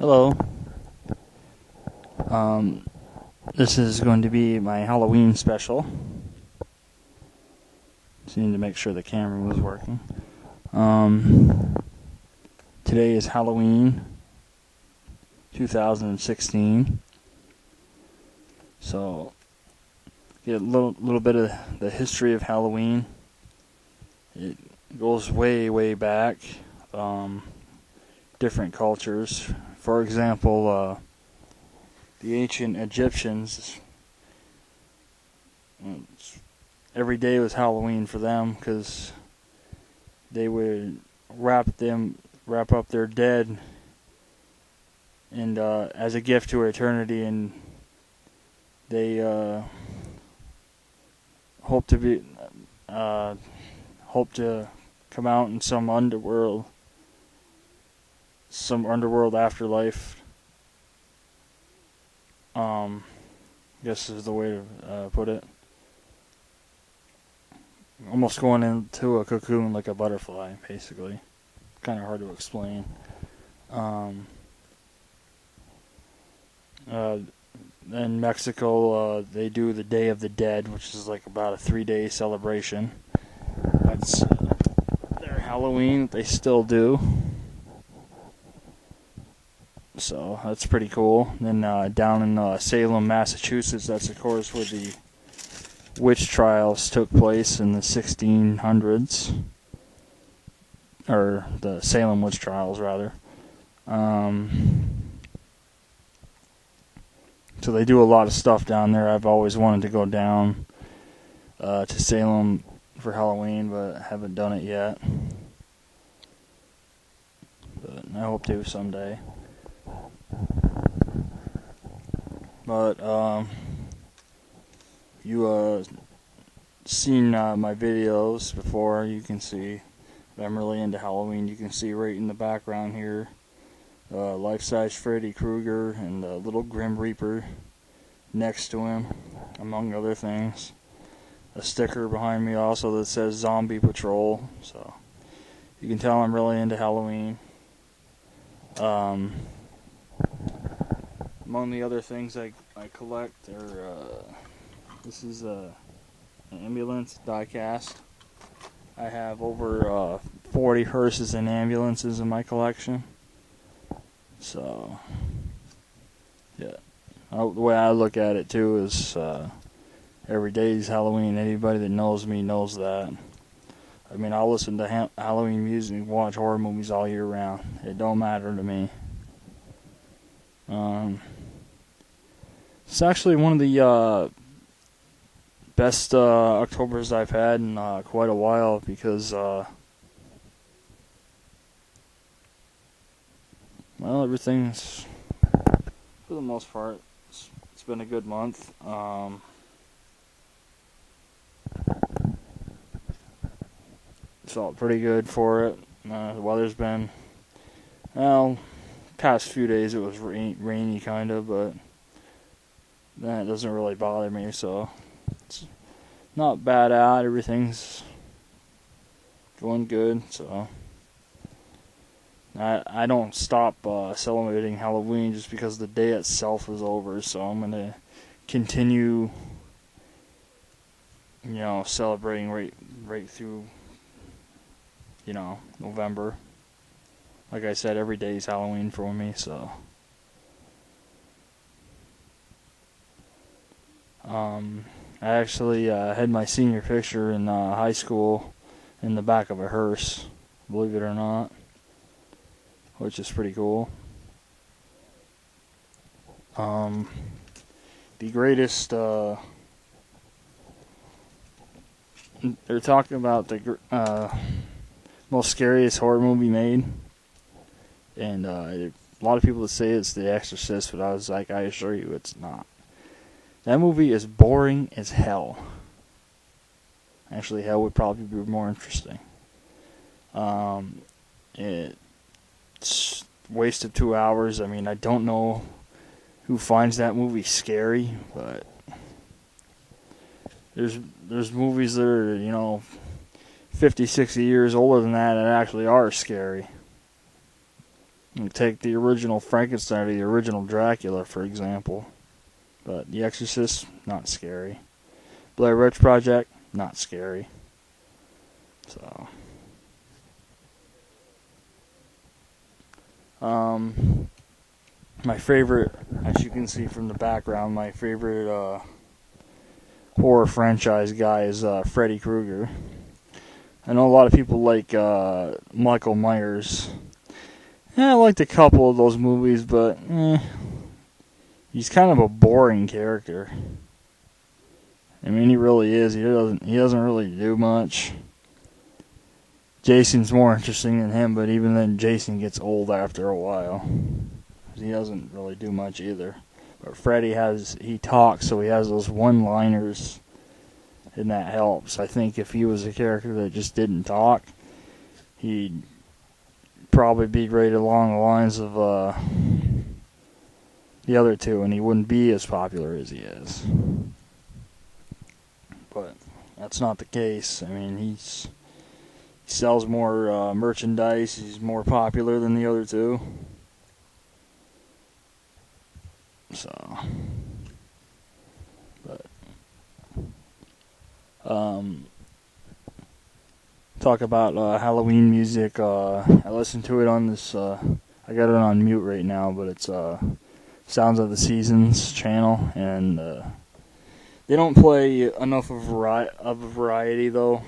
Hello. This is going to be my Halloween special. Just need to make sure the camera was working. Today is Halloween 2016. So, get a little bit of the history of Halloween. It goes way back. Different cultures. For example, the ancient Egyptians, every day was Halloween for them because they would wrap up their dead, and as a gift to eternity, and they hope to come out in some underworld afterlife. I guess is the way to put it. Almost going into a cocoon like a butterfly, basically. Kind of hard to explain. In Mexico, they do the Day of the Dead, which is like about a 3-day celebration. That's their Halloween. They still do. So that's pretty cool. Then down in Salem, Massachusetts, that's of course where the witch trials took place in the 1600s, or the Salem witch trials rather. So they do a lot of stuff down there. I've always wanted to go down to Salem for Halloween, but haven't done it yet. But I hope to someday. But you seen my videos before, you can see that I'm really into Halloween. You can see right in the background here, life-size Freddy Krueger and the little Grim Reaper next to him, among other things. A sticker behind me also that says Zombie Patrol, so you can tell I'm really into Halloween. Among the other things I collect are, this is an ambulance die-cast. I have over 40 hearses and ambulances in my collection. So, yeah. The way I look at it, too, is every day is Halloween. Anybody that knows me knows that. I mean, I'll listen to Halloween music and watch horror movies all year round. It don't matter to me. It's actually one of the best Octobers I've had in quite a while, because well, everything's, for the most part, it's been a good month. Felt pretty good for it. The weather's been, well, past few days it was rainy kind of, but that doesn't really bother me, so it's not bad out. Everything's going good, so I don't stop celebrating Halloween just because the day itself is over, so I'm going to continue, celebrating right through, November. Like I said, every day is Halloween for me, so I actually had my senior picture in high school in the back of a hearse, believe it or not, which is pretty cool. The greatest, they're talking about the most scariest horror movie made, and a lot of people that say it's The Exorcist, but I was like, I assure you it's not. That movie is boring as hell. Actually, hell would probably be more interesting. It's a waste of 2 hours. I mean, I don't know who finds that movie scary, but there's movies that are, 50, 60 years older than that actually are scary. You take the original Frankenstein or the original Dracula, for example. But The Exorcist, not scary. Blair Witch Project, not scary. So, my favorite, as you can see from the background, my favorite horror franchise guy is Freddy Krueger. I know a lot of people like Michael Myers. Yeah, I liked a couple of those movies, but he's kind of a boring character. I mean, he really is. He doesn't really do much. Jason's more interesting than him, but even then, Jason gets old after a while. He doesn't really do much either. But Freddy he talks, so he has those one-liners, and that helps. I think if he was a character that just didn't talk, he'd probably be right along the lines of the other two, and he wouldn't be as popular as he is. But that's not the case. I mean, he sells more merchandise. He's more popular than the other two. So, but talk about Halloween music. I listened to it on this. I got it on mute right now, but it's Sounds of the Seasons channel, and they don't play enough of a variety though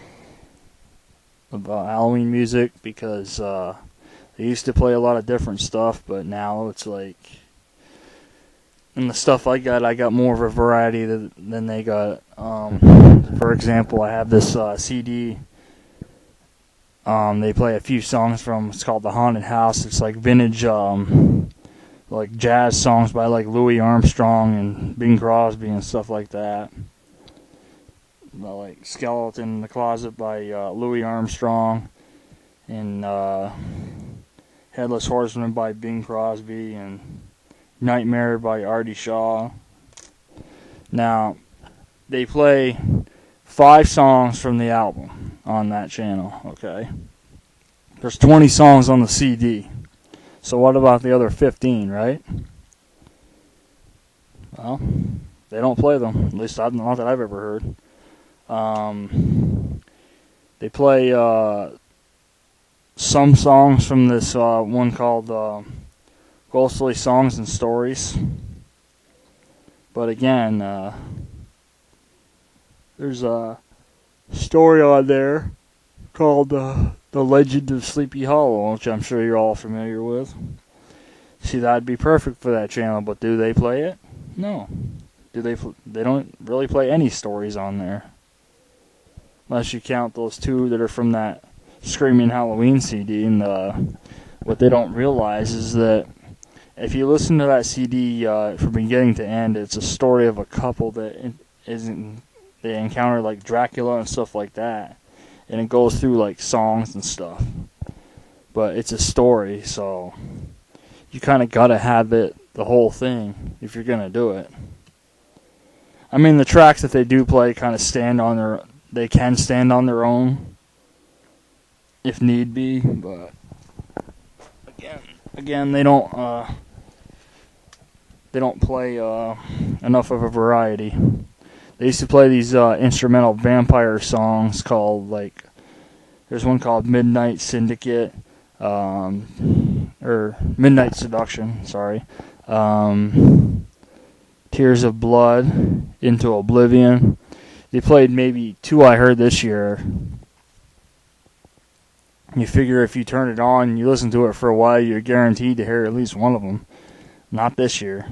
of Halloween music, because they used to play a lot of different stuff, but now it's like, in the stuff I got more of a variety than they got. For example, I have this CD. They play a few songs from. It's called The Haunted House. It's like vintage, like jazz songs by like Louis Armstrong and Bing Crosby and stuff like that. Like Skeleton in the Closet by Louis Armstrong, and Headless Horseman by Bing Crosby, and Nightmare by Artie Shaw. Now, they play 5 songs from the album on that channel, okay? There's 20 songs on the CD. So what about the other 15, right? Well, they don't play them. At least not that I've ever heard. They play some songs from this one called Ghostly Songs and Stories. But again, there's a story on there called The Legend of Sleepy Hollow, which I'm sure you're all familiar with. See, that'd be perfect for that channel, but do they play it? No. They don't really play any stories on there. Unless you count those 2 that are from that Screaming Halloween CD. And what they don't realize is that if you listen to that CD from beginning to end, it's a story of a couple that they encounter like Dracula and stuff like that. And it goes through like songs and stuff. But it's a story, so you kind of got to have the whole thing if you're going to do it. I mean, the tracks that they do play kind of they can stand on their own if need be, but again they don't play enough of a variety. They used to play these instrumental vampire songs called, like, there's one called Midnight Syndicate, or Midnight Seduction, sorry. Tears of Blood, Into Oblivion. They played maybe 2 I heard this year. You figure if you turn it on and you listen to it for a while, you're guaranteed to hear at least one of them. Not this year.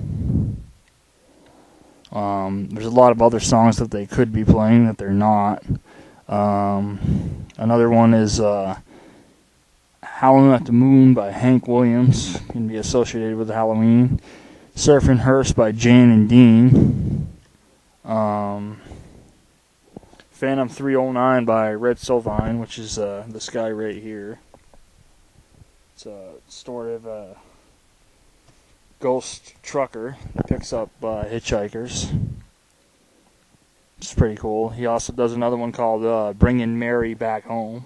There's a lot of other songs that they could be playing that they're not. Another one is Howlin' at the Moon by Hank Williams. Can be associated with Halloween. Surfing Hearse by Jan and Dean. Phantom 309 by Red Sovine, which is this guy right here. It's a story of a ghost trucker that picks up hitchhikers. It's pretty cool. He also does another one called Bringing Mary Back Home.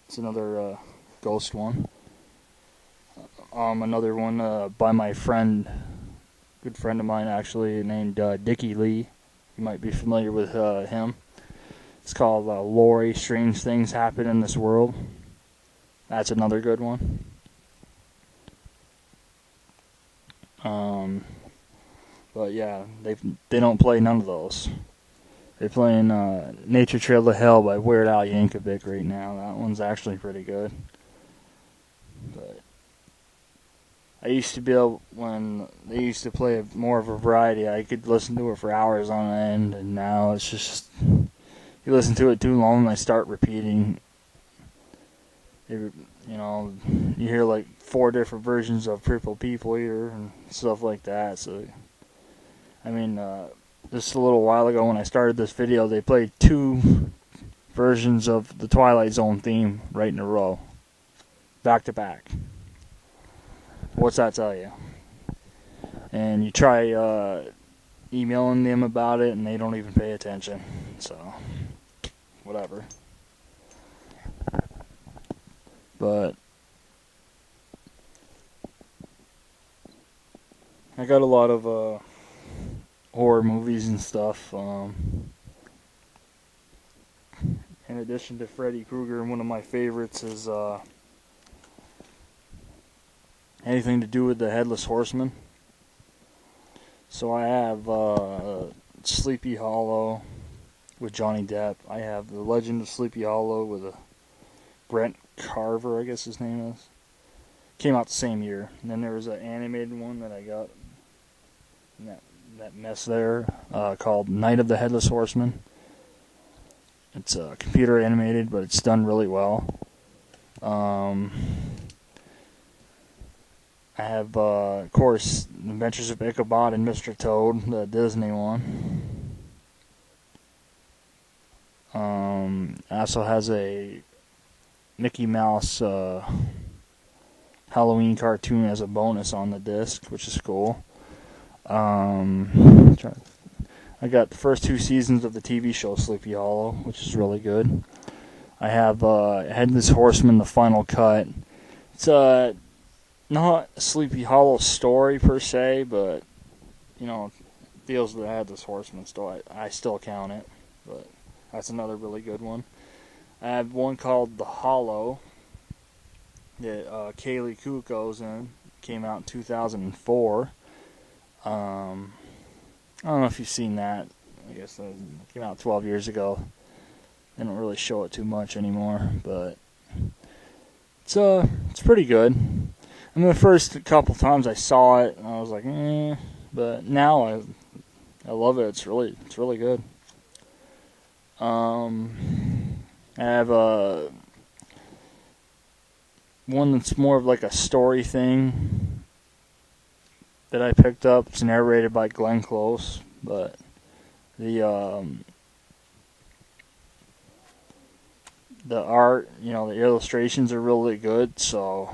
It's another ghost one. Another one by my friend, good friend of mine actually, named Dickie Lee. You might be familiar with him. It's called Lori, Strange Things Happen in This World. That's another good one. But yeah, they don't play none of those. They're playing Nature Trail to Hell by Weird Al Yankovic right now. That one's actually pretty good. But I used to be able, when they used to play more of a variety, I could listen to it for hours on end, and now it's just, you listen to it too long and I start repeating. You know, you hear like 4 different versions of Purple People here and stuff like that. So, I mean, just a little while ago when I started this video, they played 2 versions of the Twilight Zone theme right in a row, back to back. What's that tell you? And you try emailing them about it, and they don't even pay attention. So, whatever. But I got a lot of horror movies and stuff. In addition to Freddy Krueger, one of my favorites is anything to do with the Headless Horseman. So I have Sleepy Hollow with Johnny Depp. I have The Legend of Sleepy Hollow with Brent Carver, I guess his name is. Came out the same year. And then there was an animated one that I got in that mess there called Night of the Headless Horseman. It's computer animated, but it's done really well. I have, of course, Adventures of Ichabod and Mr. Toad, the Disney one. Also has a Mickey Mouse Halloween cartoon as a bonus on the disc, which is cool. I got the first 2 seasons of the TV show Sleepy Hollow, which is really good. I have Headless Horseman, the final cut. It's not a Sleepy Hollow story per se, but you know, deals with the Headless Horseman story. I still count it, but that's another really good one. I have one called The Hollow that Kaylee Kuko's in. Came out in 2004. I don't know if you've seen that. I guess it came out 12 years ago. They don't really show it too much anymore, but it's pretty good. I mean, the first couple times I saw it, I was like, but now I love it. It's really good. I have one that's more of like a story thing that I picked up. It's narrated by Glenn Close, but the art, you know, the illustrations are really good. So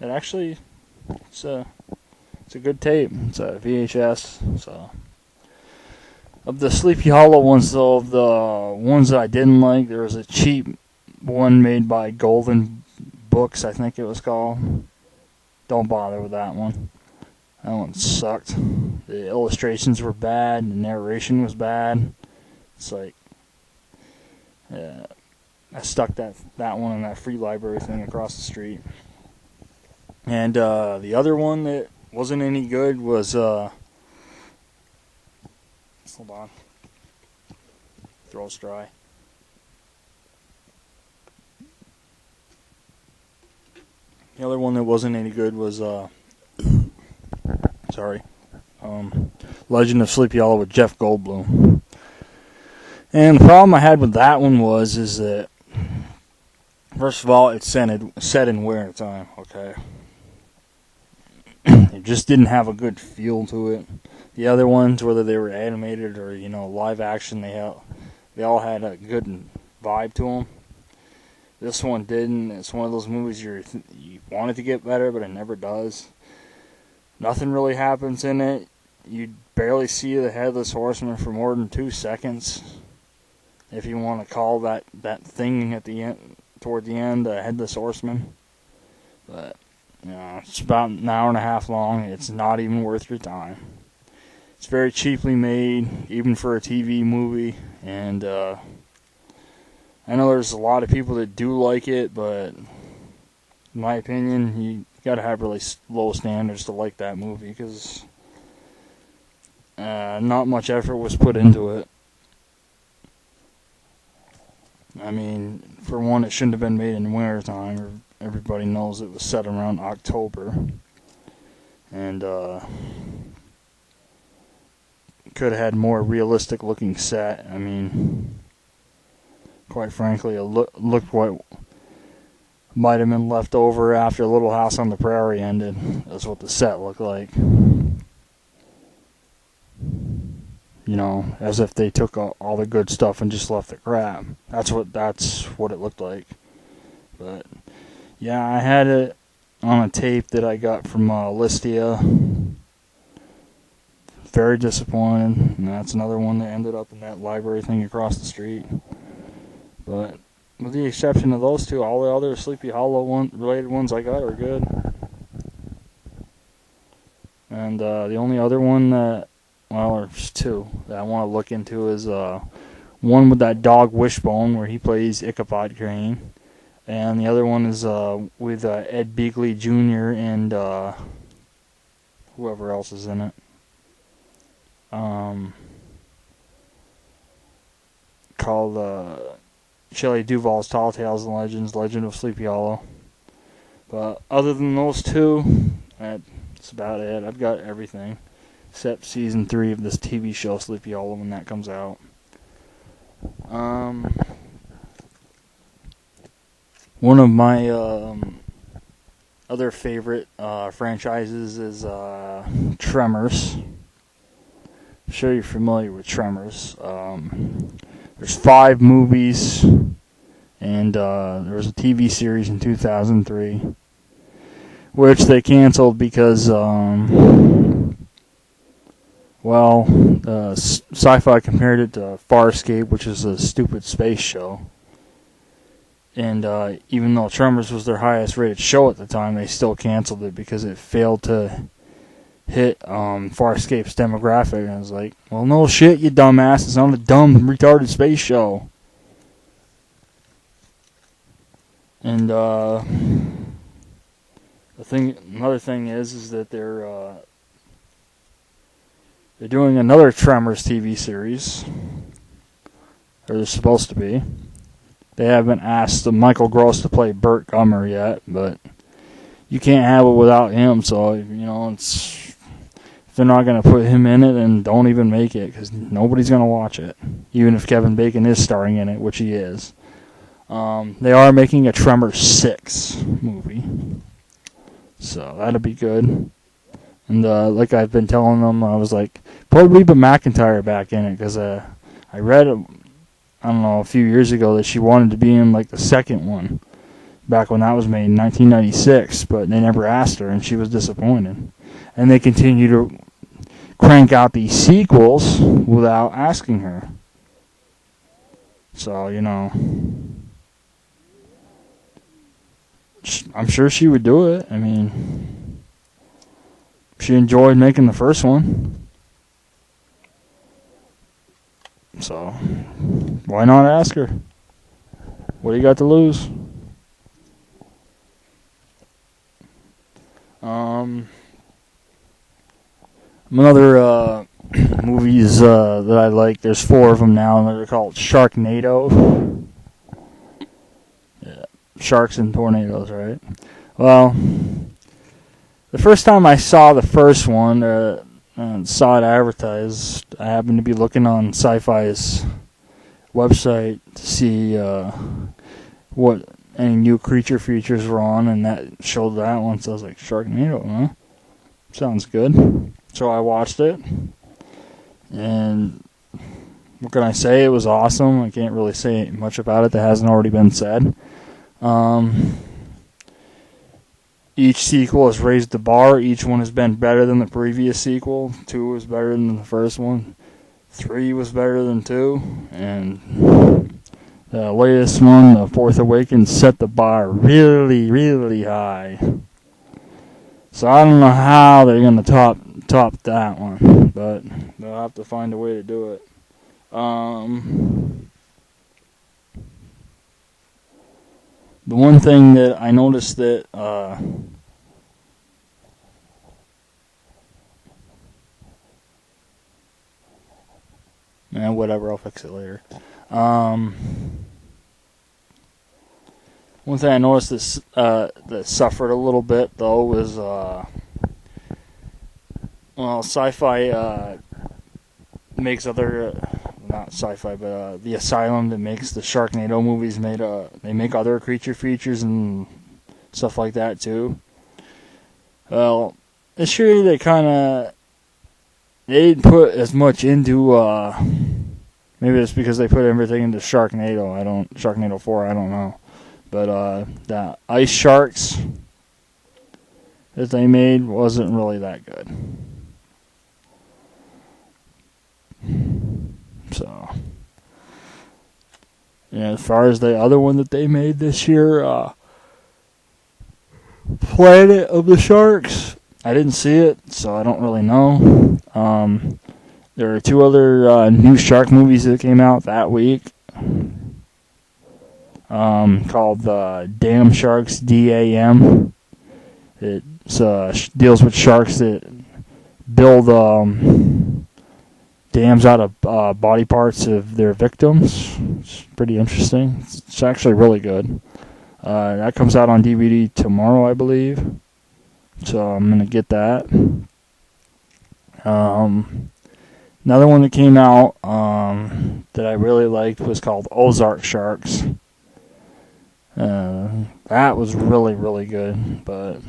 it actually it's a good tape. It's a VHS. So of the Sleepy Hollow ones, though, of the ones that I didn't like, there was a cheap one made by Golden Books, I think it was called. Don't bother with that one. That one sucked. The illustrations were bad. The narration was bad. It's like, yeah, I stuck that one in that free library thing across the street. And the other one that wasn't any good was hold on. Throat's dry. The other one that wasn't any good was Legend of Sleepy Hollow with Jeff Goldblum. And the problem I had with that one is that first of all, it's set in winter time, okay? It just didn't have a good feel to it. The other ones, whether they were animated or, you know, live action, they all had a good vibe to them. This one didn't. It's one of those movies you want it to get better, but it never does. Nothing really happens in it. You barely see the Headless Horseman for more than 2 seconds. If you want to call that thing at the end, toward the end, the Headless Horseman. But It's about an hour and a half long. It's not even worth your time. It's very cheaply made, even for a TV movie. And I know there's a lot of people that do like it, but in my opinion, you got to have really low standards to like that movie, because not much effort was put into it. I mean, for one, it shouldn't have been made in winter time. Everybody knows it was set around October. And could have had more realistic looking set. I mean, quite frankly, it looked what might have been left over after Little House on the Prairie ended. That's what the set looked like. You know, as if they took all the good stuff and just left the crap. That's what it looked like. But yeah, I had it on a tape that I got from Listia. Very disappointed. And that's another one that ended up in that library thing across the street. But with the exception of those two, all the other Sleepy Hollow related ones I got are good. And the only other one that, well, there's two that I want to look into is one with that dog Wishbone, where he plays Ichabod Crane, and the other one is with Ed Begley Jr. and whoever else is in it. Called Shelley Duvall's Tall Tales and Legends, Legend of Sleepy Hollow. But other than those two, that's about it. I've got everything except season 3 of this TV show Sleepy Hollow when that comes out. One of my other favorite franchises is Tremors. I'm sure you're familiar with Tremors. There's 5 movies, and there was a TV series in 2003, which they canceled because, Sci-Fi compared it to Farscape, which is a stupid space show. And even though Tremors was their highest rated show at the time, they still canceled it because it failed to hit Farscape's demographic. And I was like, well, no shit, you dumbass. It's not a dumb, retarded space show. And another thing is that they're doing another Tremors TV series. Or they're supposed to be. They haven't asked Michael Gross to play Burt Gummer yet, but you can't have it without him. So, if they're not going to put him in it, then don't even make it, because nobody's going to watch it. Even if Kevin Bacon is starring in it, which he is. They are making a Tremors 6 movie. So, that'll be good. And like I've been telling them, I was like, put Reba McEntire back in it, because I read, I don't know, a few years ago that she wanted to be in like the second one, back when that was made in 1996, but they never asked her, and she was disappointed. And they continue to crank out these sequels without asking her. So, I'm sure she would do it. I mean, she enjoyed making the first one. So, why not ask her? What do you got to lose? Another movies that I like, there's 4 of them now, and they're called Sharknado. Yeah, sharks and tornadoes, right? Well, the first time I saw the first one, and saw it advertised, I happened to be looking on Sci-Fi's website to see what any new creature features were on, and that showed that one, so I was like, Sharknado, huh? Sounds good. So I watched it, and what can I say? It was awesome. I can't really say much about it that hasn't already been said. Each sequel has raised the bar. Each one has been better than the previous sequel. 2 was better than the first one. 3 was better than 2. And the latest one, The Force Awakens, set the bar really, really high. So I don't know how they're gonna top that one, but they'll have to find a way to do it. The one thing that I noticed that whatever, I'll fix it later. One thing I noticed that suffered a little bit though was sci-fi makes other not sci-fi, but the Asylum that makes the Sharknado movies they make other creature features and stuff like that too. Well, this year they didn't put as much into maybe it's because they put everything into Sharknado. Sharknado 4, I don't know. But the ice sharks that they made wasn't really that good. So, yeah, as far as the other one that they made this year, Planet of the Sharks, I didn't see it, so I don't really know. There are 2 other new shark movies that came out that week. Called Dam Sharks, DAM. It deals with sharks that build dams out of body parts of their victims. It's pretty interesting. It's actually really good. That comes out on DVD tomorrow, I believe. So I'm going to get that. Another one that came out that I really liked was called Ozark Sharks. That was really, really good, but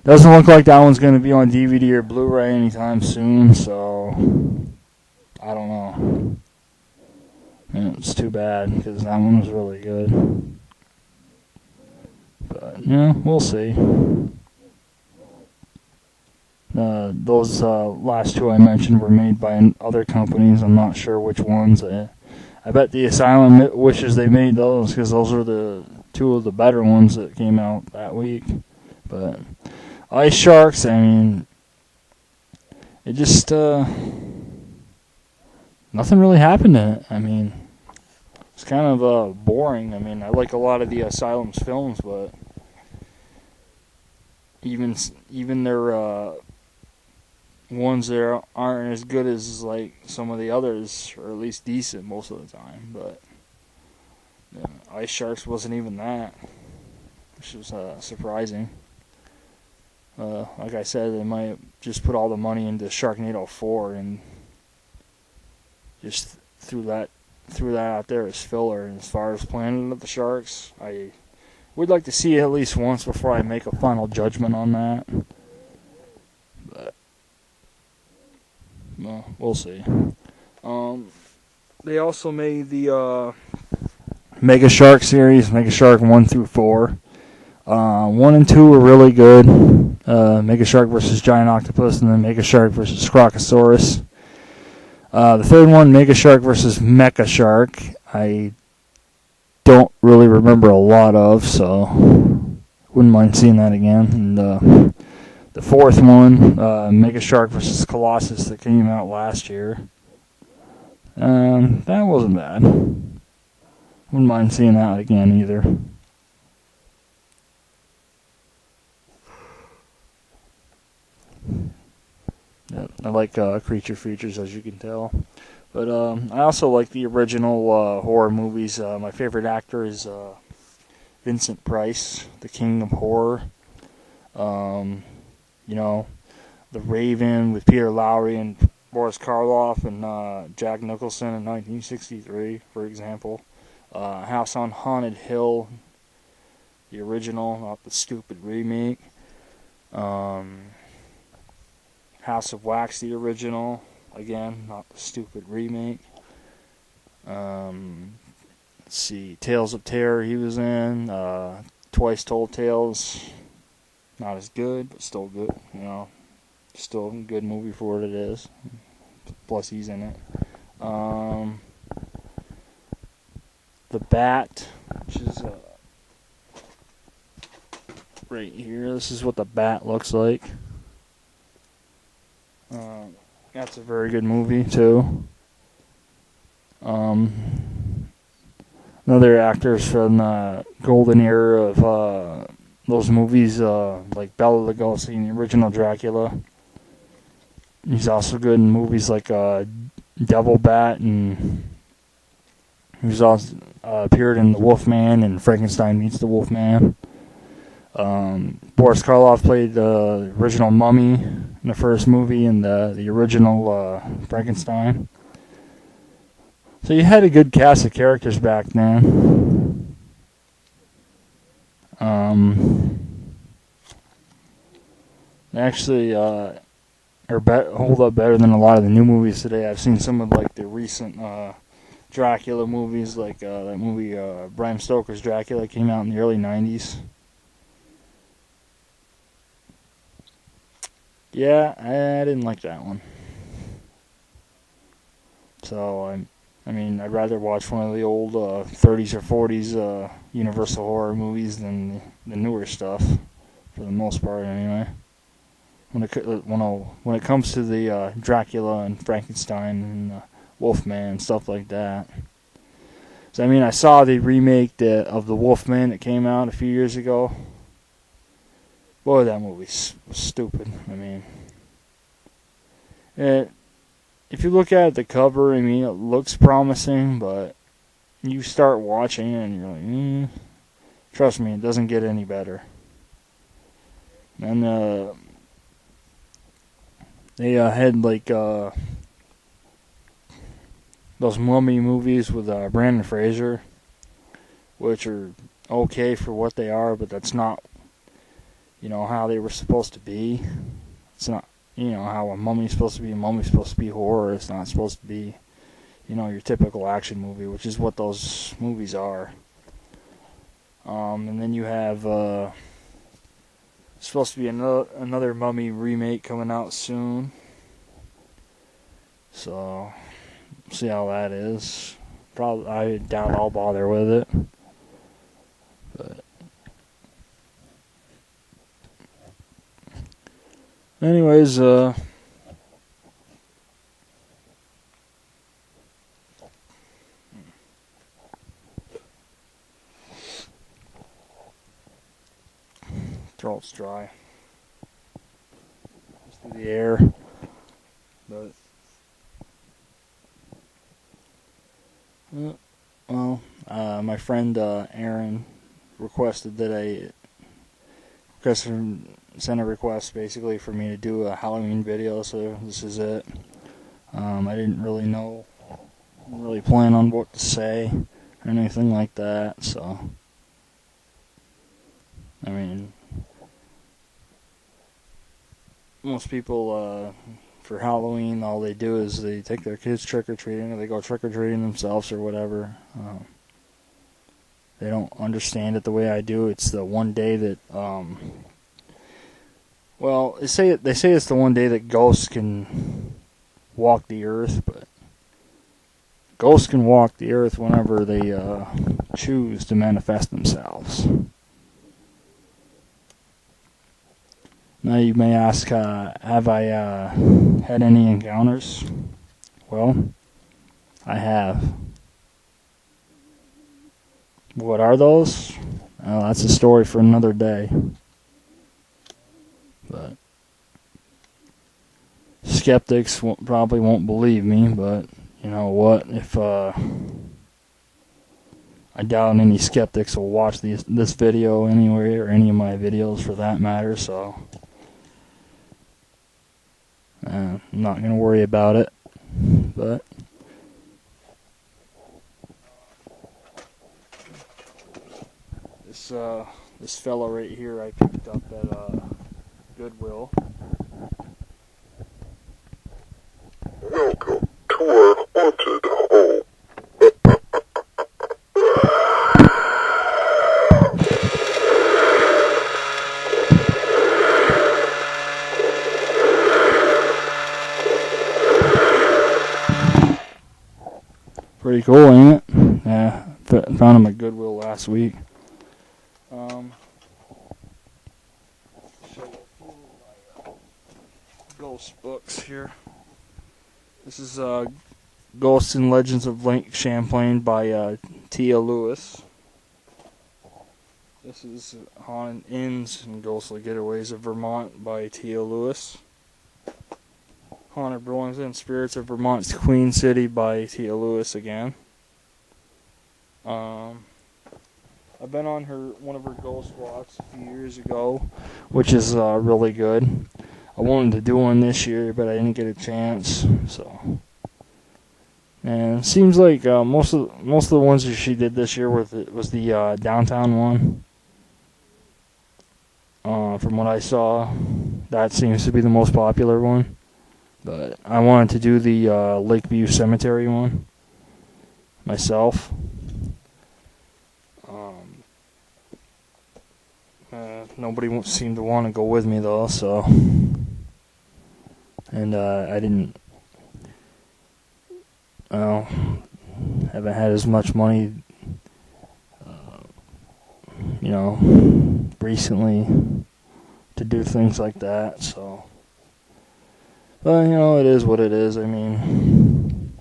doesn't look like that one's going to be on DVD or Blu-ray anytime soon, so I don't know. And it's too bad, because that one was really good. But, yeah, we'll see. Those last 2 I mentioned were made by other companies. I'm not sure which ones. I bet the Asylum wishes they made those, because those are the 2 of the better ones that came out that week. But Ice Sharks, I mean, it just nothing really happened in it. I mean, it's kind of boring. I mean, I like a lot of the Asylum's films, but even their ones that aren't as good as like some of the others, or at least decent most of the time. But Ice Sharks wasn't even that, which was surprising. Like I said, they might just put all the money into Sharknado 4 and just threw that out there as filler. And as far as Planet of the Sharks, I would like to see it at least once before I make a final judgment on that. But well, we'll see. They also made the Mega Shark series, Mega Shark 1 through 4. 1 and 2 were really good. Mega Shark versus Giant Octopus, and then Mega Shark versus Crocosaurus. The third one, Mega Shark versus Mecha Shark, I don't really remember a lot of, so wouldn't mind seeing that again. And the fourth one, Mega Shark versus Colossus, that came out last year. That wasn't bad. Wouldn't mind seeing that again either. I like creature features, as you can tell. But I also like the original horror movies. My favorite actor is Vincent Price, the King of Horror. You know, The Raven with Peter Lowry and Boris Karloff and Jack Nicholson in 1963, for example. House on Haunted Hill, the original, not the stupid remake. House of Wax, the original, again, not the stupid remake. Let's see, Tales of Terror he was in. Twice Told Tales, not as good, but still good, you know. Still a good movie for what it is. Plus he's in it. The Bat, which is right here. This is what the bat looks like. That's a very good movie too. Another actors from the golden era of those movies, like Bela Lugosi in the original Dracula. He's also good in movies like Devil Bat, and he's also appeared in The Wolfman and Frankenstein Meets the Wolfman. Boris Karloff played the original Mummy in the first movie and the original Frankenstein. So you had a good cast of characters back then. Actually, hold up better than a lot of the new movies today. I've seen some of like the recent Dracula movies, like that movie Bram Stoker's Dracula came out in the early '90s. Yeah, I didn't like that one. So I mean, I'd rather watch one of the old 30s or 40s Universal horror movies than the newer stuff, for the most part, anyway. When it comes to the Dracula and Frankenstein and Wolfman and stuff like that. So I mean, I saw the remake of the Wolfman that came out a few years ago. Boy, that movie was stupid. I mean, if you look at the cover, I mean, it looks promising, but you start watching it and you're like, trust me, it doesn't get any better. And they had like those mummy movies with Brandon Fraser, which are okay for what they are, but that's not, how they were supposed to be. It's not, how a mummy's supposed to be. A mummy's supposed to be horror. It's not supposed to be, your typical action movie, which is what those movies are. And then you have supposed to be another Mummy remake coming out soon. So, see how that is. Probably, I doubt I'll bother with it. But anyways, throat's dry. Just through the air. But well, my friend Aaron requested that sent a request basically for me to do a Halloween video, so this is it. I didn't really plan on what to say or anything like that, so I mean, most people for Halloween, all they do is they take their kids trick-or-treating, or they go trick-or-treating themselves or whatever. They don't understand it the way I do. It's the one day that well, they say it's the one day that ghosts can walk the earth, but ghosts can walk the earth whenever they choose to manifest themselves. Now you may ask, have I had any encounters? Well, I have. What are those? Well, that's a story for another day. But skeptics probably won't believe me, but you know what? If I doubt any skeptics will watch this video anyway, or any of my videos for that matter, so I'm not going to worry about it. But this fella right here I picked up at Goodwill. Welcome to our haunted home. Pretty cool, ain't it? Yeah, found him at Goodwill last week. ghost books here. This is Ghosts and Legends of Lake Champlain by T.L. Lewis. This is Haunted Inns and Ghostly Getaways of Vermont by T.L. Lewis. Haunted Burlington and Spirits of Vermont's Queen City by T.L. Lewis again. I've been on one of her ghost walks a few years ago, which is really good. I wanted to do one this year, but I didn't get a chance. So, and it seems like most of the ones that she did this year was the downtown one. From what I saw, that seems to be the most popular one. But I wanted to do the Lakeview Cemetery one myself. Nobody seemed to want to go with me though, so. And I didn't. Well, haven't had as much money, recently to do things like that, so. But, it is what it is. I mean,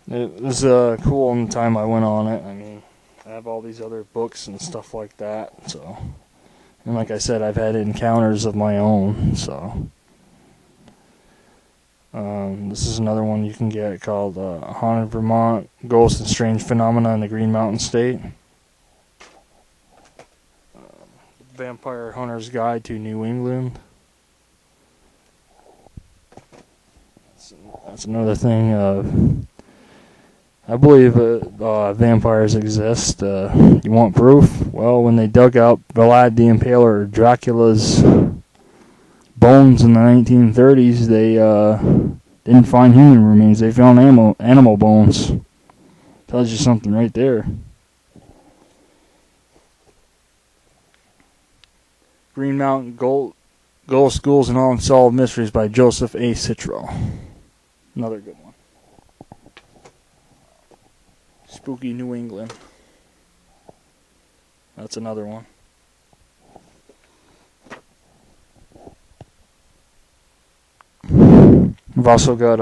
it was cool in the time I went on it. I mean, I have all these other books and stuff like that, so. And like I said, I've had encounters of my own, so. This is another one you can get called Haunted Vermont, Ghosts and Strange Phenomena in the Green Mountain State. Vampire Hunter's Guide to New England. That's another thing. I believe vampires exist. You want proof? Well, when they dug out Vlad the Impaler Dracula's bones in the 1930s, they didn't find human remains. They found animal bones. Tells you something right there. Green Mountain Ghost Schools and Unsolved Mysteries by Joseph A. Citro. Another good one. Spooky New England. That's another one. I've also got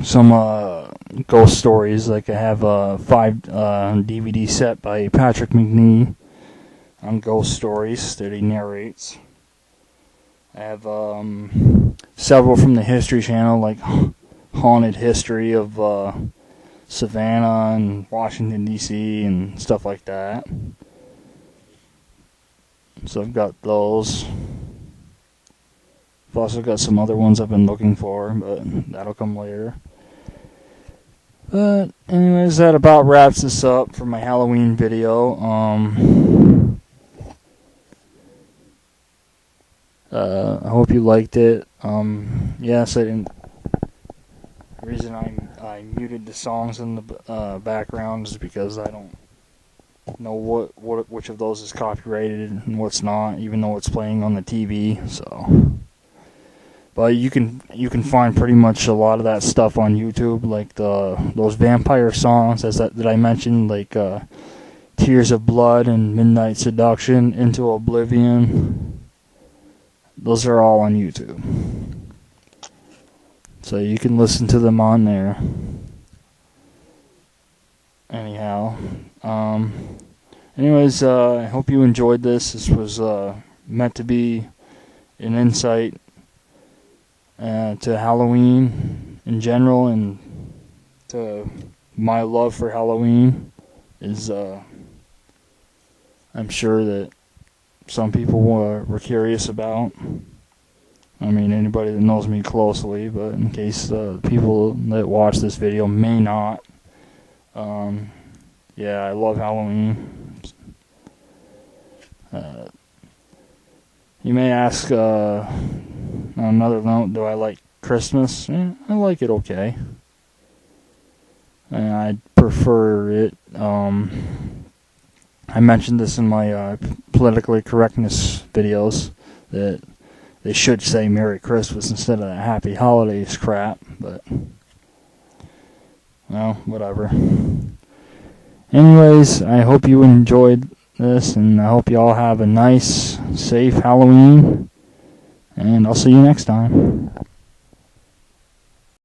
some ghost stories. Like I have a 5 DVD set by Patrick McNee on ghost stories that he narrates. I have several from the History Channel, like Haunted History of Savannah and Washington, D.C. and stuff like that. So I've got those. I've also got some other ones I've been looking for, but that'll come later. But anyways, that about wraps this up for my Halloween video. I hope you liked it. Yes, the reason I muted the songs in the background is because I don't know which of those is copyrighted and what's not, even though it's playing on the TV. So, but you can find pretty much a lot of that stuff on YouTube, like those vampire songs that I mentioned, like Tears of Blood and Midnight Seduction, Into Oblivion. Those are all on YouTube. So you can listen to them on there. Anyhow. Anyways, I hope you enjoyed this. This was meant to be an insight to Halloween in general, and to my love for Halloween is, I'm sure that some people were curious about. I mean, anybody that knows me closely, but in case people that watch this video may not. Yeah, I love Halloween. You may ask, on another note, do I like Christmas? I like it okay. And I prefer it. I mentioned this in my politically correctness videos, that they should say Merry Christmas instead of Happy Holidays crap, but, well, whatever. Anyways, I hope you enjoyed this, and I hope you all have a nice safe Halloween, and I'll see you next time.